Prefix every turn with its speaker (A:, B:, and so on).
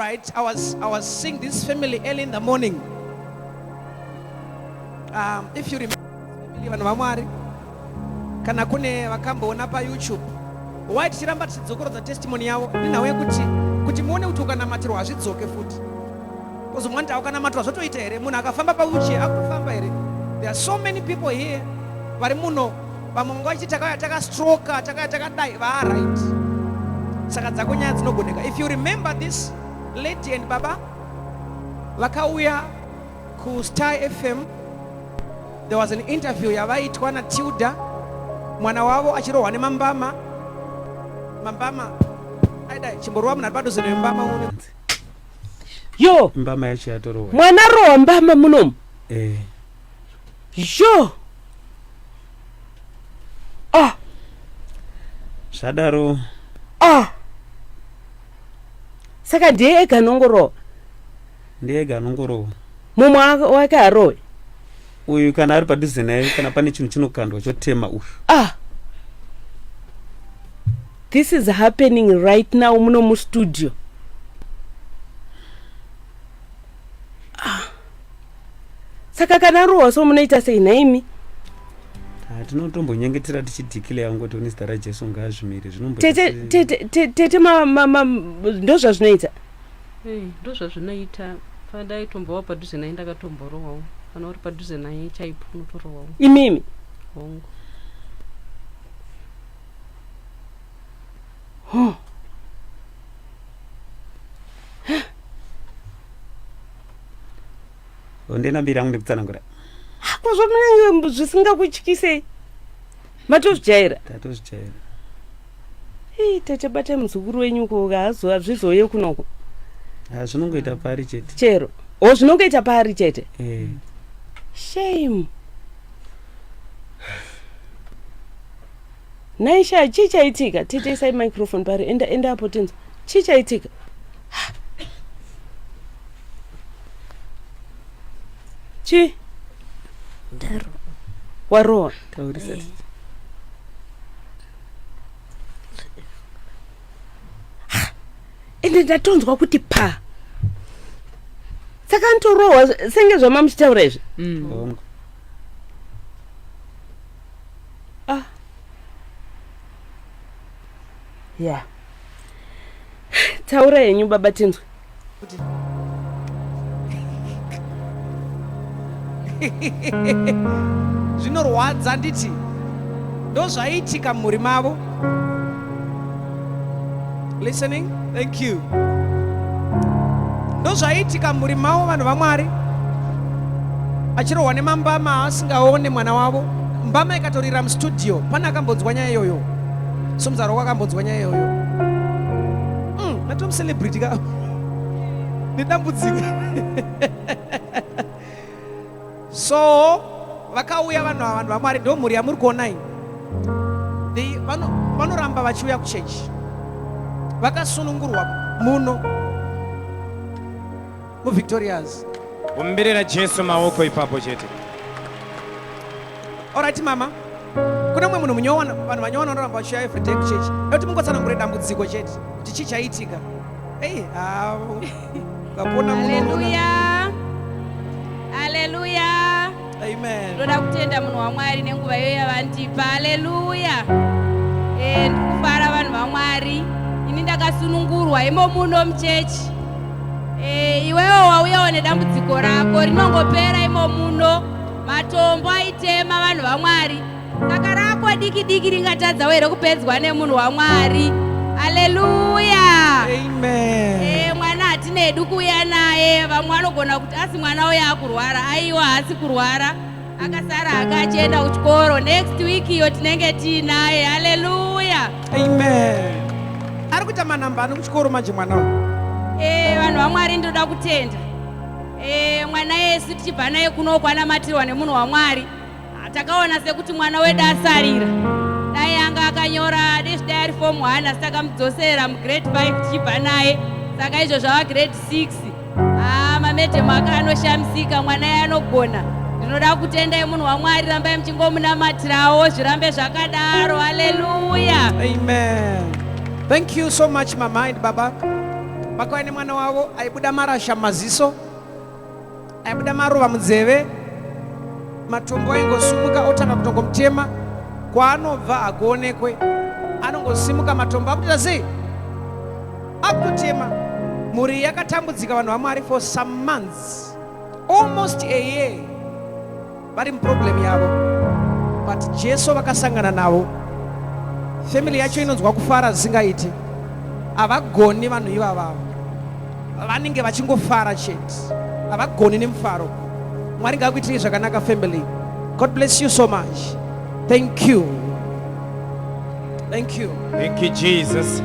A: right, I was seeing this family early in the morning. If you remember, vanhu vaMwari kana kune vakamboona pa YouTube, why tichiramba tichidzokorodza testimony yavo nenhau yekuti muone kuti ukanamatirwa hazvidzoke futi. Because one day ukanamatirwa zvotoita here, munhu akafamba pa wheelchair akutofamba here. There are so many people here vari muno vamwe vachiti takastroke takadai right. Saka dzako nyaya dzinogoneka. If you remember this lady and baba vakauya ku Star FM, there was an interview yavaitwa naTildah, mwana wavo achirohwa nemambama. Mambama aidai chimborwa munhu ari padhuze nembama uno.
B: Yo
C: mbama yacho yatorohwa.
B: Mwana rohwa mbama munomu. Yo
C: zvadaro.
B: Saka ndiye ega anongorohwa.
C: Ndiye ega anongorohwa.
B: Mumwe wake harohwe.
C: Uyu kana ari padhuze naye kana pane chinhu chinokandwa chotema uyu.
B: This is happening right now muno mustudio. Saka kana rohwa so munoita sei naimi?
C: Tinotombonyengetera tichidhikile yangu kuti unizita raJesu ngaazvimire zvinombo.
B: Tete ndo zvazvinoita.
D: Ndo zvazvinoita. Fadai tombowa padhuze naye ndakatomborohwawo. Kana uri padhuze naye chaipo unotorohwawo.
B: Imimi
D: hongu.
C: Ndinambira yangu ndikutsanangura.
B: Kwazvo zvisingakutyisei. Matozvijaira?
C: Tatozvijaira.
B: Tete bata muzukuru wenyu ko hazvizoye kunoko.
C: Zvinongoita pari chete.
B: Chero. Zvinongoita pari chete? Shame. Naisha chichaitika. Tete sai microphone pari enda apo tenzo. Chichaitika. Chi?
E: Ndaro.
B: Warohwa.
C: Taurisa.
B: Ende ndatonzwa kuti pa. Saka ndorohwa senge zvamamuchitaura izvi.
C: Hongu.
B: Yeah. Taura yenyu baba tinzwe.
A: Zvinorwadza nditi ndo zvaiitika mumhuri mavo. Listening? Thank you. Ndo zvaiitika mumhuri mavo vanhu vaMwari. Achirohwa nemambama asingaone mwana wavo. Mbama ikatorira mustudio. Pana akambonzwa nyaya iyoyo. Somuzaro wakambonzwa nyaya iyoyo. Natomcelebrity ka. Ndidambudziko. So vakauya vanhu vaMwari ndo mhuri yamuri kuona iyi. Vanoramba vachiuya kuchechi. Vakasunungurwa muno muVictorias.
F: Umberera Jesu maoko ipapo chete.
A: Alright mama. Kuna mwe munhu munyowana vanhu vanyowana vanoramba vachiuya every day kuchechi. Noti mungotsanangura dambudziko chete kuti chichaitika. Kapona muno.
G: Hallelujah. Hallelujah.
A: Amen.
G: Ndoda kutenda munhu waMwari nenguva iyo yavandipa. Hallelujah. Ndikufara vanhu vaMwari. Ini ndakasunungurwa imo muno muchechi. Iwewo wauyawo nedambudziko rako rinongopera imo muno. Matombo aitema vanhu vaMwari. Saka rako diki diki ringatadzawo here kupedzwa nemunhu waMwari. Hallelujah.
A: Amen.
G: Mwana hatinedu kuuya naye. Vamwe vanogona kuti asi mwana uyo akurwara. Aiwa haasi kurwara. Akasara akachienda kuchikoro. Next week iyo tinenge tiinaye. Hallelujah.
A: Amen. Ari kuita manamba ani kuchikoro manje mwana uyu?
G: Vanhu vaMwari ndoda kutenda. Mwana yesu tichibva naye kuno kwanamatirwa nemunhu waMwari. Takaona sekuti mwana wedu asarira. Dai anga akanyora nezvidai ari form 1 asi takamudzosera mugrade 5 tichibva naye. Saka izvo zvava grade 6. Mametemu akanoshamisika, mwana ye anogona. Ndinoda kutendai munhu waMwari, rambai muchingomunamatirawo zvirambe zvakadaro. Hallelujah.
A: Amen. Thank you so much mama and baba. vakauya nemwana wavo aibuda marasha mumaziso, aibuda maruva munzeve, matombo aingosumuka otanga kutongomutema. Kwaanobva hakuonekwe, anongosimuka matombo akuita sei, akutotema. Mhuri yakatambudzika vanhu vaMwari for some months, almost a year, vari muproblem yavo, but Jesu vakasangana navo. Family yacho inonzwa kufara zvisingaiti, havagoni vanhu ivavavo, vanenge vachingofara chete, havagoni nemufaro. Mwari ngakuitire zvakanaka family. God bless you so much. Thank you. Thank you.
F: Thank you, Jesus.